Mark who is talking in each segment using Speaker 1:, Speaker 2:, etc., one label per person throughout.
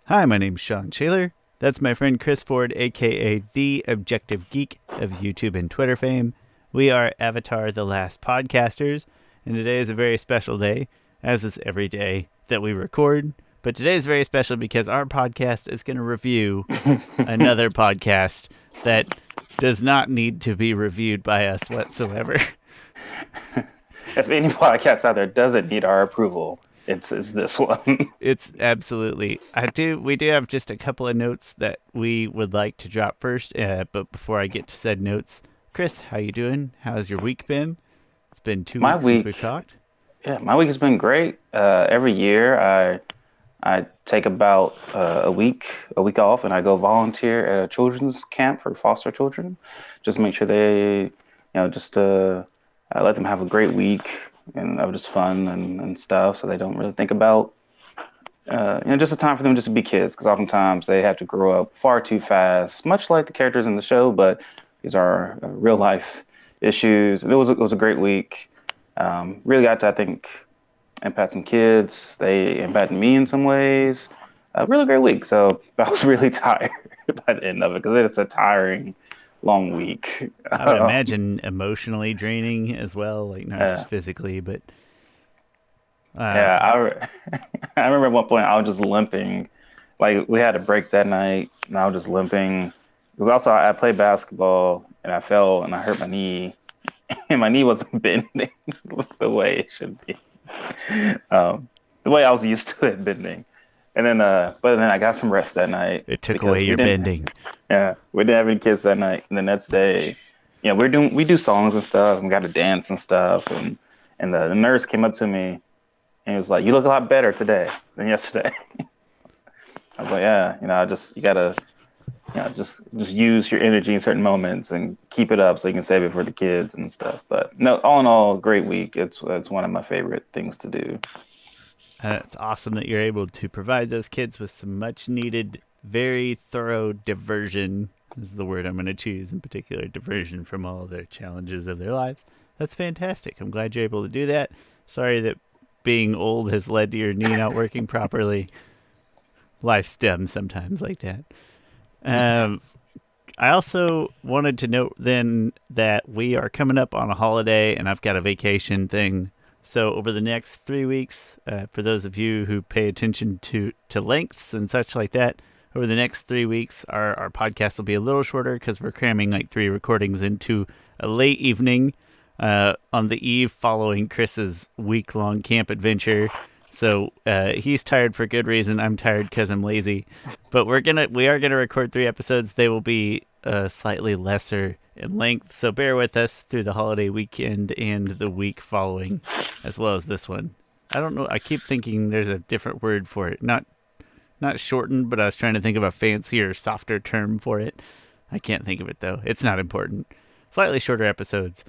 Speaker 1: Hi, my name's Sean Shaler. That's my friend Chris Ford, aka The Objective Geek of YouTube and Twitter fame. We are Avatar The Last Podcasters, and today is a very special day, as is every day that we record. But today is very special because our podcast is going to review another podcast that does not need to be reviewed by us whatsoever.
Speaker 2: If any podcast out there doesn't need our approval, it's this one.
Speaker 1: It's absolutely. We do have just a couple of notes that we would like to drop first. But before I get to said notes, Chris, how you doing? How's your week been? It's been two
Speaker 2: My
Speaker 1: weeks since we've
Speaker 2: week,
Speaker 1: talked.
Speaker 2: yeah, my week has been great. Every year, I take about a week off, and I go volunteer at a children's camp for foster children. Just make sure just I let them have a great week and of just fun and stuff, so they don't really think about just a time for them just to be kids, because oftentimes they have to grow up far too fast, much like the characters in the show. But these are real life issues. It was a great week. Really got to, I think, impact some kids. They impacted me in some ways. A really great week. So I was really tired by the end of it, because it's a tiring, long week.
Speaker 1: I would imagine emotionally draining as well, like not just
Speaker 2: Yeah,
Speaker 1: physically, but uh,
Speaker 2: yeah. I remember at one point I was just limping. Like, we had a break that night, and I was just limping. Because also I played basketball and I fell and I hurt my knee, and my knee wasn't bending the way it should be. The way I was used to it bending. And then, but then I got some rest that night
Speaker 1: it took away
Speaker 2: because
Speaker 1: your bending.
Speaker 2: yeah, we didn't have any kids that night. And the next day, we do songs and stuff, and we got to dance and stuff. And the nurse came up to me and he was like, "You look a lot better today than yesterday." I was like, "Yeah, you gotta, just use your energy in certain moments and keep it up so you can save it for the kids and stuff." But no, all in all, great week. It's one of my favorite things to do.
Speaker 1: It's awesome that you're able to provide those kids with some much needed, very thorough diversion. This is the word I'm going to choose in particular, diversion from all the challenges of their lives. That's fantastic. I'm glad you're able to do that. Sorry that being old has led to your knee not working properly. Life's dumb sometimes like that. Um, I also wanted to note then that we are coming up on a holiday and I've got a vacation thing. So over the next 3 weeks, for those of you who pay attention to lengths and such like that, over the next 3 weeks, our podcast will be a little shorter because we're cramming like 3 recordings into a late evening on the eve following Chris's week-long camp adventure. So he's tired for good reason. I'm tired because I'm lazy. But we are gonna record 3 episodes. They will be slightly lesser in length. So bear with us through the holiday weekend and the week following, as well as this one. I don't know. I keep thinking there's a different word for it. Not shortened, but I was trying to think of a fancier, softer term for it. I can't think of it though. It's not important. Slightly shorter episodes.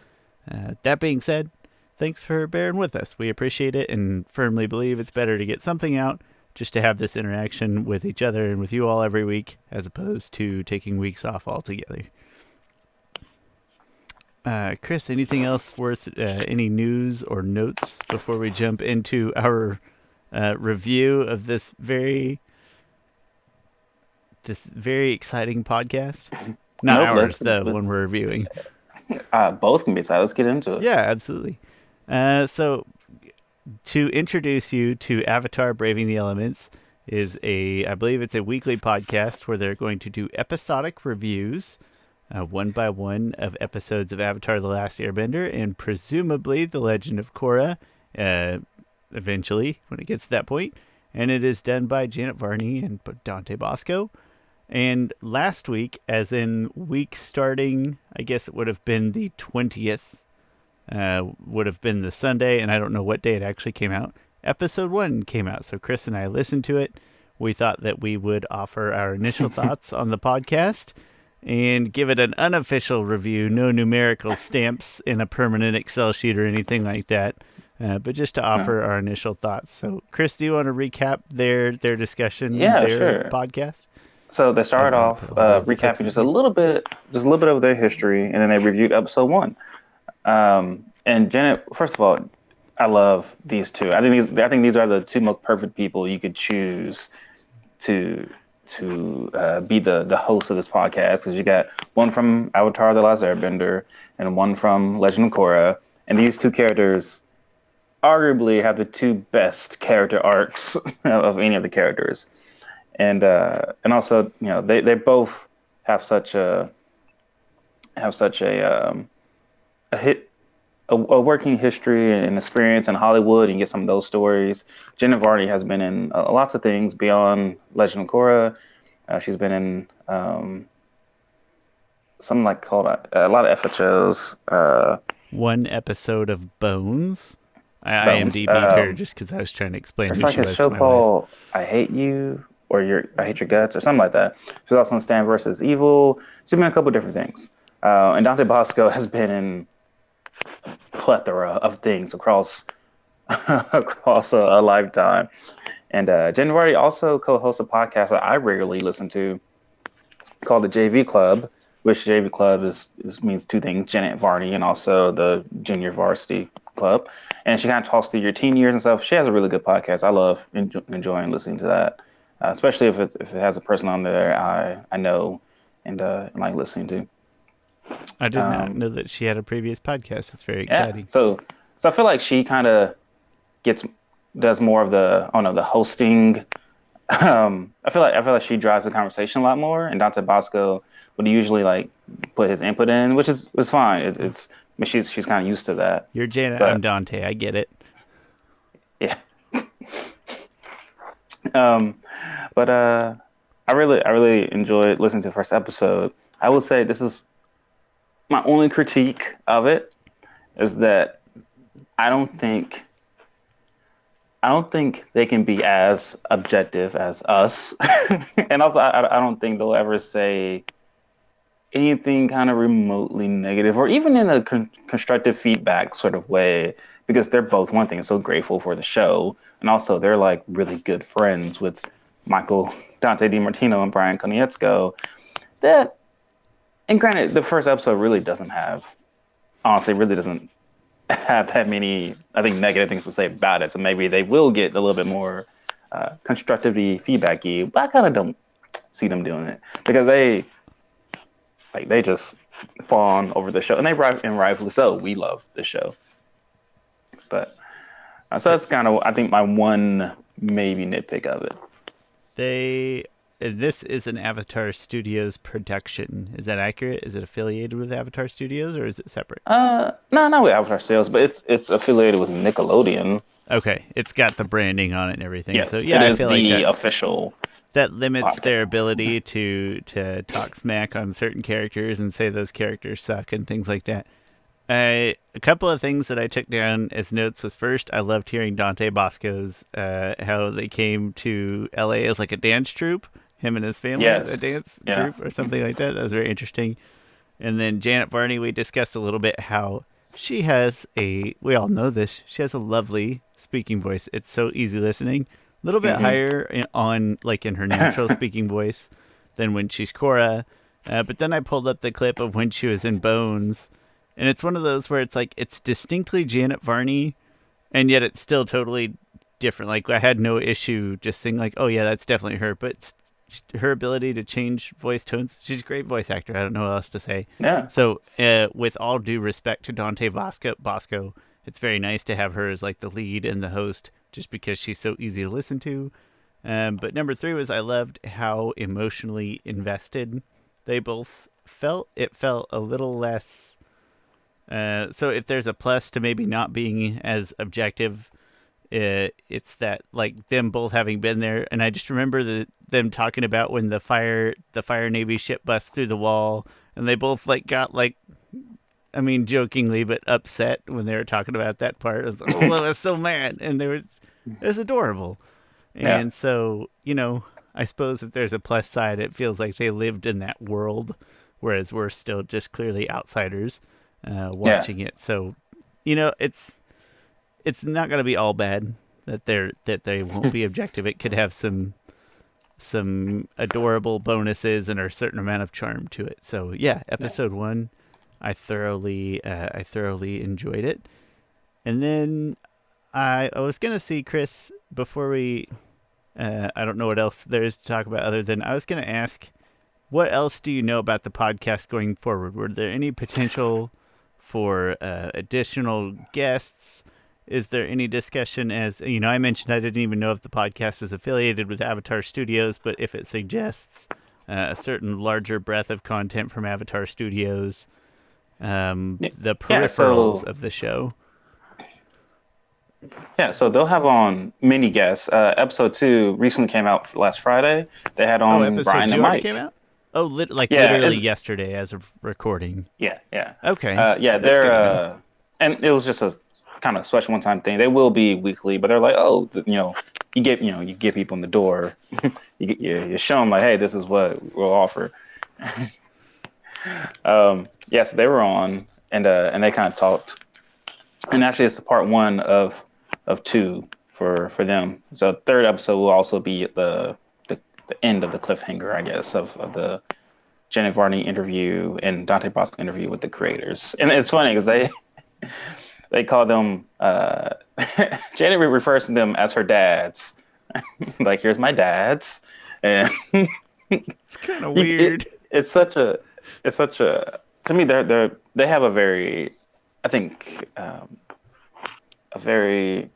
Speaker 1: That being said, thanks for bearing with us. We appreciate it and firmly believe it's better to get something out just to have this interaction with each other and with you all every week, as opposed to taking weeks off altogether. Chris, anything else worth any news or notes before we jump into our review of this very exciting podcast? Not
Speaker 2: Nope,
Speaker 1: ours though, when we're reviewing.
Speaker 2: both can be excited. Let's get into it.
Speaker 1: Yeah, absolutely. So to introduce you to Avatar Braving the Elements is I believe it's a weekly podcast where they're going to do episodic reviews, one by one, of episodes of Avatar The Last Airbender and presumably The Legend of Korra, uh, eventually, when it gets to that point. And it is done by Janet Varney and Dante Basco. And last week, as in week starting, I guess it would have been the 20th, would have been the Sunday, and I don't know what day it actually came out. Episode 1 came out, so Chris and I listened to it. We thought that we would offer our initial thoughts on the podcast and give it an unofficial review, no numerical stamps in a permanent Excel sheet or anything like that, but just to
Speaker 2: No.
Speaker 1: offer our initial thoughts. So, Chris, do you want to recap their discussion,
Speaker 2: Yeah,
Speaker 1: their
Speaker 2: sure.
Speaker 1: podcast?
Speaker 2: So they
Speaker 1: I
Speaker 2: started
Speaker 1: don't want to
Speaker 2: off
Speaker 1: put all those clicks
Speaker 2: recapping
Speaker 1: in here.
Speaker 2: just a little bit of their history, and then they reviewed episode one. And Janet, first of all, I love these two. I think these are the two most perfect people you could choose to be the host of this podcast, because you got one from Avatar: The Last Airbender and one from Legend of Korra, and these two characters arguably have the two best character arcs of any of the characters, and also they both have such a hit a working history and experience in Hollywood, and get some of those stories. Janet Varney has been in lots of things beyond Legend of Korra. She's been in something like called a lot of FHOs.
Speaker 1: One episode of Bones. I
Speaker 2: Bones.
Speaker 1: IMDb'd her just because I was trying to explain
Speaker 2: There's
Speaker 1: who
Speaker 2: like
Speaker 1: she
Speaker 2: a
Speaker 1: was to
Speaker 2: show
Speaker 1: my wife.
Speaker 2: called I Hate You, or I Hate Your Guts, or something like that. She's also in Stan versus Evil. She's been in a couple different things. And Dante Basco has been in plethora of things across across a lifetime. And Jen Vardy also co-hosts a podcast that I regularly listen to called the JV Club, which JV Club means two things: Janet Varney and also the Junior Varsity Club. And she kind of talks through your teen years and stuff. She has a really good podcast. I love enjoying listening to that, especially if it has a person on there I know and like listening to.
Speaker 1: I did not know that she had a previous podcast. It's very
Speaker 2: Yeah,
Speaker 1: exciting.
Speaker 2: so I feel like she kind of does more of the hosting. I feel like she drives the conversation a lot more, and Dante Bosco would usually like put his input in, which is fine. It's I mean, she's kind of used to that.
Speaker 1: You're Janet, I'm
Speaker 2: But
Speaker 1: Dante. I get it.
Speaker 2: yeah, um, but I really enjoyed listening to the first episode. I will say this is my only critique of it, is that I don't think I don't think they can be as objective as us. And also, I don't think they'll ever say anything kind of remotely negative, or even in a constructive feedback sort of way, because they're both, one thing, so grateful for the show, and also they're like really good friends with Michael Dante DiMartino and Bryan Konietzko. That, and granted, the first episode really doesn't have, honestly, really doesn't have that many, I think, negative things to say about it. So maybe they will get a little bit more constructively feedbacky, but I kind of don't see them doing it, because they just fawn over the show, and and rightfully so. We love the show, but so that's kind of, I think, my one maybe nitpick of it.
Speaker 1: This is an Avatar Studios production. Is that accurate? Is it affiliated with Avatar Studios, or is it separate?
Speaker 2: No, not with Avatar Sales, but it's affiliated with Nickelodeon.
Speaker 1: Okay, it's got the branding on it and everything.
Speaker 2: Yes,
Speaker 1: So
Speaker 2: it
Speaker 1: yeah, I
Speaker 2: is
Speaker 1: feel like
Speaker 2: the
Speaker 1: that
Speaker 2: official
Speaker 1: limits their
Speaker 2: podcast.
Speaker 1: ability to talk smack on certain characters and say those characters suck and things like that. A couple of things that I took down as notes was, first, I loved hearing Dante Bosco's how they came to LA as like a dance troupe, him and his family, a
Speaker 2: Yes,
Speaker 1: dance
Speaker 2: yeah,
Speaker 1: group or something like that. That was very interesting. And then Janet Varney, we discussed a little bit how we all know this, she has a lovely speaking voice. It's so easy listening. A little bit
Speaker 2: hmm
Speaker 1: higher in her natural speaking voice than when she's Korra. But then I pulled up the clip of when she was in Bones, and it's one of those where it's like it's distinctly Janet Varney, and yet it's still totally different. Like, I had no issue just saying like, oh yeah, that's definitely her. But her ability to change voice tones, she's a great voice actor. I don't know what else to say.
Speaker 2: yeah,
Speaker 1: So, with all due respect to Dante Bosco, it's very nice to have her as like the lead and the host, just because she's so easy to listen to. But number three was, I loved how emotionally invested they both felt. It felt a little less. So if there's a plus to maybe not being as objective, it's that, like, them both having been there. And I just remember them talking about when the fire navy ship busts through the wall, and they both like got like, I mean, jokingly but upset when they were talking about that part. I was like, oh, I was so mad, and it was adorable.
Speaker 2: yeah,
Speaker 1: And so, I suppose if there's a plus side, it feels like they lived in that world, whereas we're still just clearly outsiders
Speaker 2: yeah,
Speaker 1: watching it. So, it's not going to be all bad that they won't be objective. It could have some adorable bonuses and a certain amount of charm to it. So yeah,
Speaker 2: yeah.
Speaker 1: episode 1, I thoroughly enjoyed it. And then I was gonna see, Chris, before we I don't know what else there is to talk about other than I was going to ask, what else do you know about the podcast going forward? Were there any potential for additional guests? Is there any discussion as, I mentioned I didn't even know if the podcast is affiliated with Avatar Studios, but if it suggests a certain larger breadth of content from Avatar Studios, the
Speaker 2: Yeah,
Speaker 1: peripherals of the show.
Speaker 2: so they'll have on many guests. Episode 2 recently came out last Friday. They had
Speaker 1: Oh,
Speaker 2: on
Speaker 1: episode
Speaker 2: Bryan and
Speaker 1: 2 already came
Speaker 2: Mike.
Speaker 1: out? Oh,
Speaker 2: Yeah,
Speaker 1: literally yesterday as of recording.
Speaker 2: yeah.
Speaker 1: Okay,
Speaker 2: Yeah,
Speaker 1: that's
Speaker 2: they're
Speaker 1: good to know.
Speaker 2: and it was just a kind of special one-time thing. They will be weekly, but they're like, oh, you get people in the door. You show them like, hey, this is what we'll offer. Yes, they were on, and they kind of talked. And actually, it's the part one of two for them. So third episode will also be the end of the cliffhanger, I guess, of the Janet Varney interview and Dante Basco interview with the creators. And it's funny because they call them Janet refers to them as her dads. Like, here's my dads, and
Speaker 1: It's kind of weird.
Speaker 2: It's such a to me they have a very, I think, a very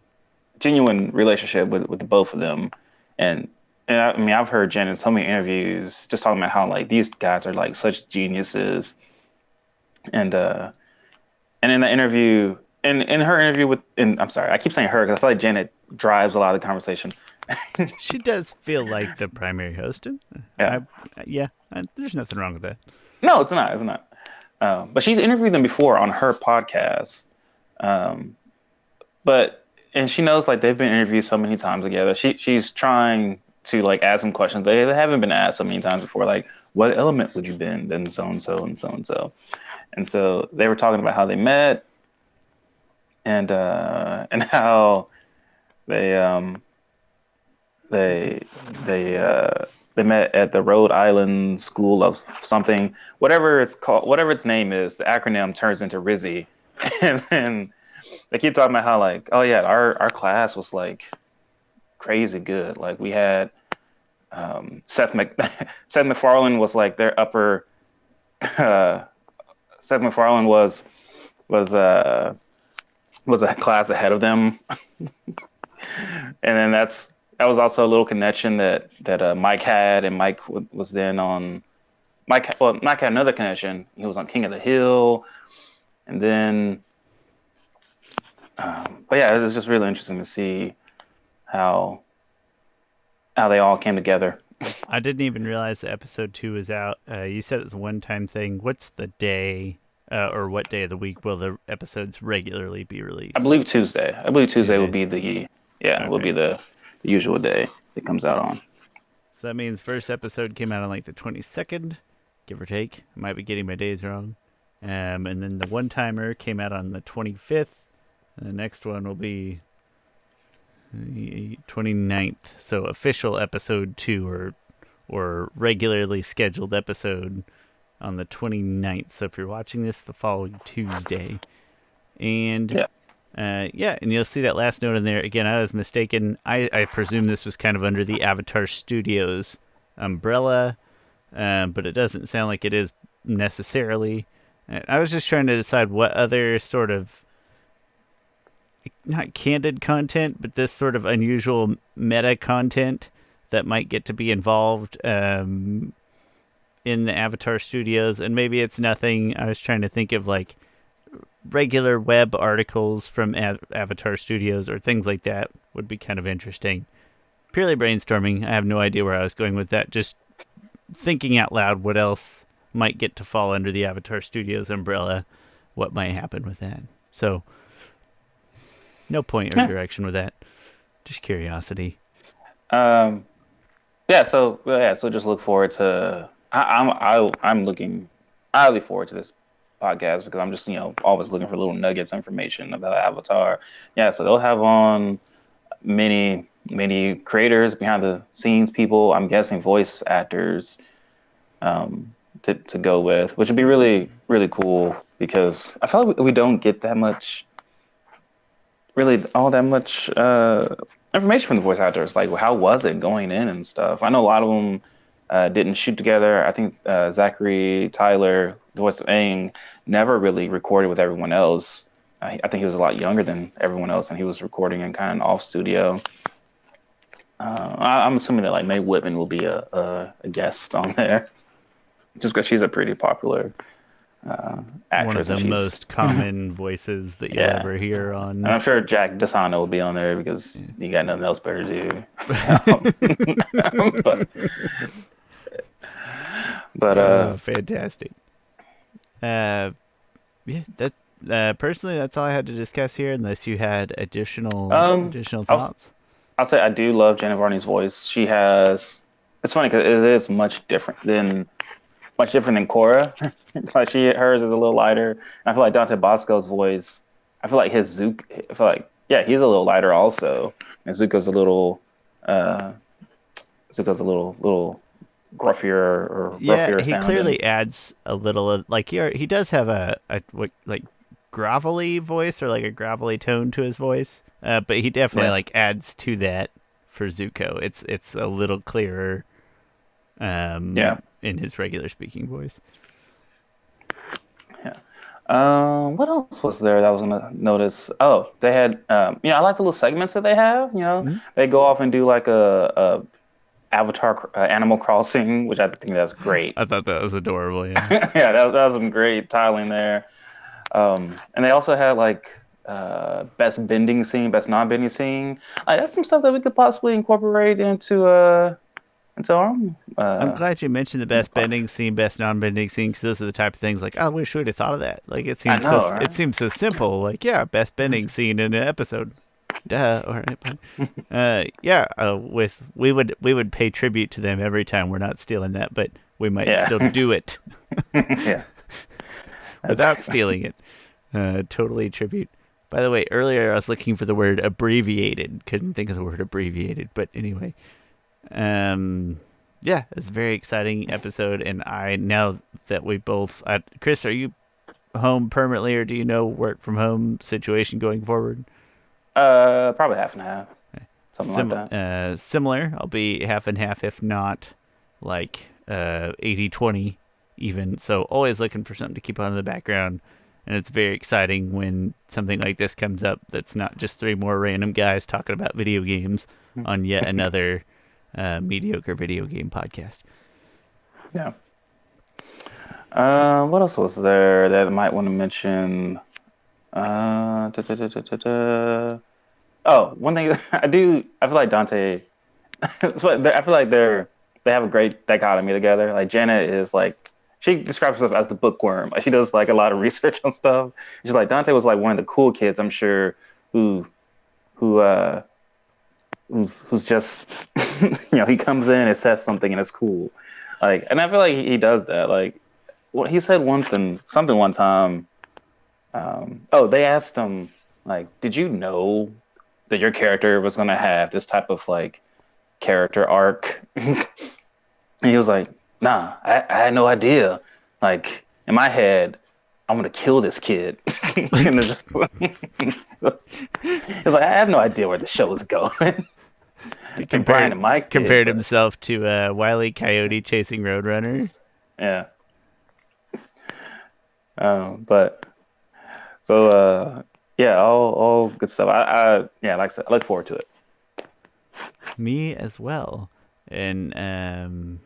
Speaker 2: genuine relationship with the both of them. And I mean, I've heard Jen in so many interviews just talking about how like these guys are like such geniuses. And in the interview, in her interview I'm sorry, I keep saying her because I feel like Janet drives a lot of the conversation.
Speaker 1: She does feel like the primary host.
Speaker 2: Yeah.
Speaker 1: There's nothing wrong with that.
Speaker 2: No, it's not. It's not. But she's interviewed them before on her podcast. Um, but and she knows like they've been interviewed so many times together. She's trying to like ask some questions they haven't been asked so many times before. Like, what element would you bend, and so and so and so and so. And so they were talking about how they met, and how they they they met at the Rhode Island School of something, whatever it's called, whatever its name is. The acronym turns into RISI, and then they keep talking about how like, oh yeah, our class was like crazy good. Like we had Seth MacFarlane was like their upper. Uh, Seth MacFarlane was a class ahead of them, and then that was also a little connection that Mike had, and Mike was then on Mike. Well, Mike had another connection. He was on King of the Hill, and then, but yeah, it was just really interesting to see how they all came together.
Speaker 1: I didn't even realize that episode 2 was out. You said it's a one-time thing. What's the day, or what day of the week will the episodes regularly be released?
Speaker 2: I believe Tuesday. I believe Tuesday will
Speaker 1: Tuesdays.
Speaker 2: be will be the usual day it comes out on.
Speaker 1: So that means first episode came out on like the 22nd, give or take. I might be getting my days wrong. And then the one-timer came out on the 25th. And the next one will be 29th. So official episode 2 or regularly scheduled episode on the 29th. So if you're watching this the following Tuesday. And and you'll see that last note in there. Again, I was mistaken. I presume this was kind of under the Avatar Studios umbrella, but it doesn't sound like it is necessarily. I was just trying to decide what other sort of, not candid content, but this sort of unusual meta content that might get to be involved in the Avatar Studios. And maybe it's nothing. I was trying to think of like regular web articles from Avatar Studios or things like that would be kind of interesting. Purely brainstorming. I have no idea where I was going with that. Just thinking out loud what else might get to fall under the Avatar Studios umbrella. What might happen with that. So no point or direction with that. Just curiosity.
Speaker 2: So just look forward to. I'm looking highly forward to this podcast because I'm just always looking for little nuggets of information about Avatar. Yeah, so they'll have on many creators, behind the scenes people. I'm guessing voice actors to go with, which would be really really cool because I feel like we don't get that much, really all that much information from the voice actors, like how was it going in and stuff. I know a lot of them didn't shoot together. I think Zachary Tyler, the voice of Aang, never really recorded with everyone else. I think he was a lot younger than everyone else, and he was recording in kind of off studio. I'm assuming that like Mae Whitman will be a guest on there, just because she's a pretty popular
Speaker 1: One of
Speaker 2: actress,
Speaker 1: the
Speaker 2: and she's
Speaker 1: most common voices that you'll
Speaker 2: yeah.
Speaker 1: ever hear
Speaker 2: And
Speaker 1: on.
Speaker 2: I'm sure Jack Desano will be on there because you got nothing else better to do. but but
Speaker 1: Fantastic. Uh, yeah, that personally, that's all I had to discuss here. Unless you had
Speaker 2: um,
Speaker 1: additional
Speaker 2: I'll
Speaker 1: thoughts.
Speaker 2: I'll say I do love Janet Varney's voice. She has. It's funny because it is much different than Korra. Like hers is a little lighter. And I feel like Dante Bosco's voice. I feel like his Zook. I feel like yeah, he's a little lighter also, and uh, Zuko's a little gruffier or
Speaker 1: Yeah,
Speaker 2: ruffier
Speaker 1: he
Speaker 2: sounding.
Speaker 1: clearly adds a little of, like he does have a what, like gravelly voice or like a gravelly tone to his voice, but he definitely
Speaker 2: Yeah,
Speaker 1: like adds to that for Zuko. It's a little clearer
Speaker 2: yeah,
Speaker 1: in his regular speaking voice.
Speaker 2: yeah. What else was there that I was gonna notice? Oh, they had I like the little segments that they have.
Speaker 1: Mm-hmm.
Speaker 2: They go off and do like a Avatar Animal Crossing, which I think that's great.
Speaker 1: I thought that was adorable. Yeah.
Speaker 2: Yeah, that was some great tiling there. And they also had like best bending scene, best non-bending scene. Like, that's some stuff that we could possibly incorporate into our
Speaker 1: I'm glad you mentioned the best bending scene, best non-bending scene, because those are the type of things like, oh, we should have thought of that. Like
Speaker 2: I know,
Speaker 1: it
Speaker 2: right?
Speaker 1: seems so simple. Like, yeah, best bending scene in an episode. Duh. All right, but yeah, with we would pay tribute to them every time. We're not stealing that, but we might
Speaker 2: Yeah,
Speaker 1: still do it
Speaker 2: yeah. That's
Speaker 1: without stealing it. Totally tribute. By the way, earlier I was looking for the word abbreviated. Couldn't think of the word abbreviated, but anyway, um, yeah, it's a very exciting episode. And I now that we both, Chris, are you home permanently, or do you know work from home situation going forward?
Speaker 2: probably half and half, something like that.
Speaker 1: Similar. I'll be half and half, if not like 80-20 even. So always looking for something to keep on in the background. And it's very exciting when something like this comes up that's not just three more random guys talking about video games on yet another mediocre video game podcast.
Speaker 2: Yeah. What else was there that I might want to mention? Da, da, da, da, da, da. Oh, one thing I feel like Dante. I feel like they have a great dichotomy together. Like Janet is like she describes herself as the bookworm. Like she does like a lot of research on stuff. She's like Dante was like one of the cool kids, I'm sure, who who uh who's just he comes in and says something and it's cool. Like, and I feel like he does that. Like, what he said something one time. Oh, they asked him like, "Did you know that your character was gonna have this type of like character arc?" And he was like, "Nah, I had no idea. Like in my head, I'm gonna kill this kid." And it's just, he's like, "I have no idea where the show is going."
Speaker 1: He
Speaker 2: Like Brian and Mike did,
Speaker 1: compared
Speaker 2: but
Speaker 1: himself to Wile E. Coyote chasing Roadrunner.
Speaker 2: yeah. But so yeah, all good stuff. Yeah, like I said, I look forward to it.
Speaker 1: Me as well. And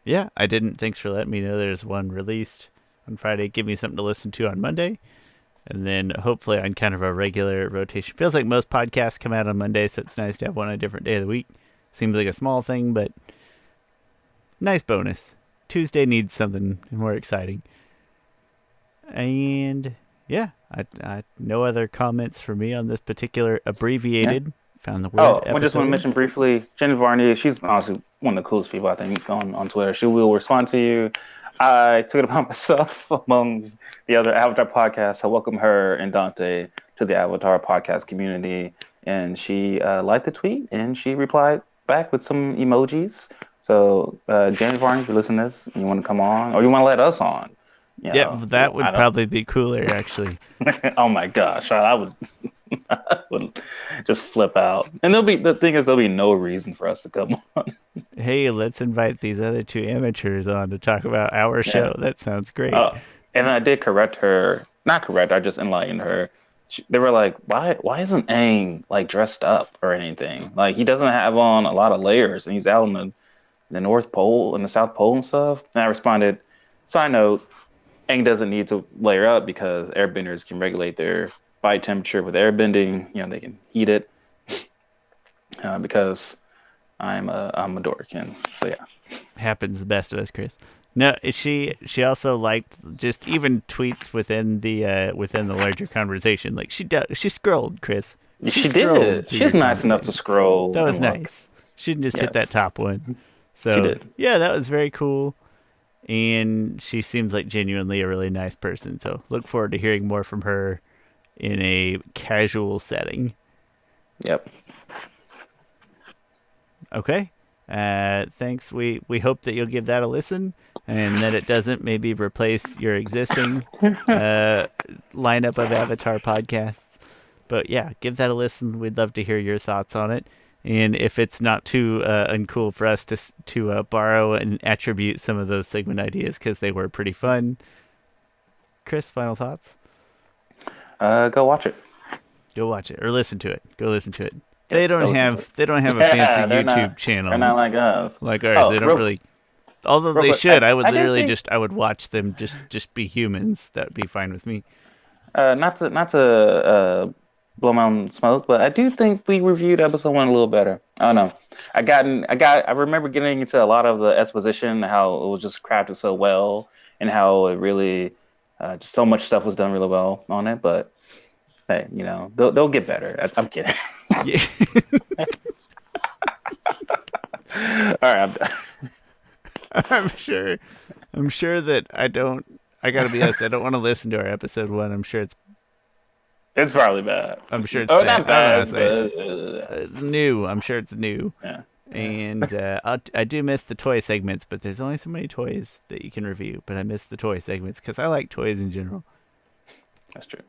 Speaker 1: yeah, I didn't. Thanks for letting me know there's one released on Friday. Give me something to listen to on Monday. And then hopefully on kind of a regular rotation. Feels like most podcasts come out on Monday, so it's nice to have one on a different day of the week. Seems like a small thing, but nice bonus. Tuesday needs something more exciting. And yeah, no other comments for me on this particular
Speaker 2: Yeah.
Speaker 1: abbreviated. Found the word
Speaker 2: Oh, I just want to
Speaker 1: episode.
Speaker 2: mention briefly, Janet Varney. She's honestly one of the coolest people I think on Twitter. She will respond to you. I took it upon myself among the other Avatar podcasts. I welcome her and Dante to the Avatar podcast community, and she liked the tweet and she replied back with some emojis. So, Janet Varney, if you listen to this, and you want to come on, or you want to let us on,
Speaker 1: Yeah, that
Speaker 2: I
Speaker 1: would
Speaker 2: don't.
Speaker 1: probably be cooler, actually.
Speaker 2: Oh my gosh, I would. Would just flip out. And there'll be no reason for us to come on.
Speaker 1: Hey, let's invite these other two amateurs on to talk about our
Speaker 2: Yeah.
Speaker 1: show. That sounds great.
Speaker 2: Uh, and I did correct her. Not correct. I just enlightened her. They were like, "Why isn't Aang like dressed up or anything? Like he doesn't have on a lot of layers, and he's out in the North Pole and the South Pole and stuff." And I responded, "Side note: Aang doesn't need to layer up because airbenders can regulate their body temperature with airbending. You know, they can heat it because I'm a dork, and so yeah."
Speaker 1: Happens the best of us, Chris. No, she also liked just even tweets within the larger conversation. Like she scrolled, Chris. She
Speaker 2: She
Speaker 1: scrolled
Speaker 2: did.
Speaker 1: through
Speaker 2: She's
Speaker 1: your
Speaker 2: nice enough to
Speaker 1: conversation.
Speaker 2: scroll
Speaker 1: That was
Speaker 2: and look.
Speaker 1: nice. She didn't just hit that
Speaker 2: Yes,
Speaker 1: top one.
Speaker 2: she
Speaker 1: So
Speaker 2: did.
Speaker 1: yeah, that was very cool. And she seems like genuinely a really nice person. So look forward to hearing more from her in a casual setting.
Speaker 2: Yep.
Speaker 1: Okay. Thanks. We hope that you'll give that a listen and that it doesn't maybe replace your existing lineup of Avatar podcasts. But yeah, give that a listen. We'd love to hear your thoughts on it. And if it's not too uncool for us to borrow and attribute some of those segment ideas because they were pretty fun. Chris, final thoughts?
Speaker 2: Go watch it.
Speaker 1: Go watch it or listen to it. Go listen to it. They
Speaker 2: Yes,
Speaker 1: don't
Speaker 2: go listen to it.
Speaker 1: have a fancy
Speaker 2: Yeah,
Speaker 1: YouTube
Speaker 2: they're not
Speaker 1: channel
Speaker 2: like us.
Speaker 1: like ours.
Speaker 2: Oh,
Speaker 1: They don't really. Although
Speaker 2: real
Speaker 1: they
Speaker 2: quick.
Speaker 1: should, I would
Speaker 2: I didn't
Speaker 1: literally
Speaker 2: think
Speaker 1: I would watch them just be humans. That would be fine with me.
Speaker 2: not to blow my own smoke, but I do think we reviewed episode one a little better. I don't know. I remember getting into a lot of the exposition, how it was just crafted so well, and how it really just so much stuff was done really well on it. But hey, they'll get better. I'm kidding.
Speaker 1: Yeah.
Speaker 2: All right, I'm done.
Speaker 1: I'm sure. I'm sure that I don't. I gotta be honest. I don't want to listen to our episode one.
Speaker 2: It's probably bad.
Speaker 1: I'm sure it's
Speaker 2: Oh,
Speaker 1: bad.
Speaker 2: not
Speaker 1: I don't know how to
Speaker 2: bad,
Speaker 1: say it.
Speaker 2: but
Speaker 1: It's new. I'm sure it's new.
Speaker 2: yeah, yeah,
Speaker 1: And I do miss the toy segments, but there's only so many toys that you can review. But I miss the toy segments because I like toys in general.
Speaker 2: that's true.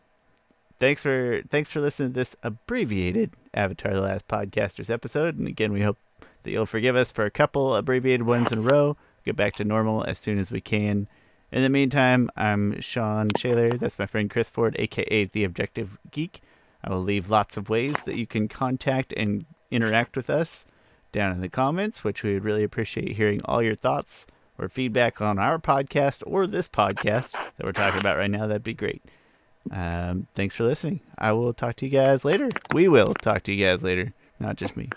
Speaker 1: Thanks for listening to this abbreviated Avatar: The Last Podcasters episode. And again, we hope that you'll forgive us for a couple abbreviated ones in a row. Get back to normal as soon as we can. In the meantime, I'm Sean Shaler. That's my friend Chris Ford, aka The Objective Geek. I will leave lots of ways that you can contact and interact with us down in the comments, which we would really appreciate hearing all your thoughts or feedback on our podcast or this podcast that we're talking about right now. That'd be great. Thanks for listening. I will talk to you guys later. We will talk to you guys later, not just me.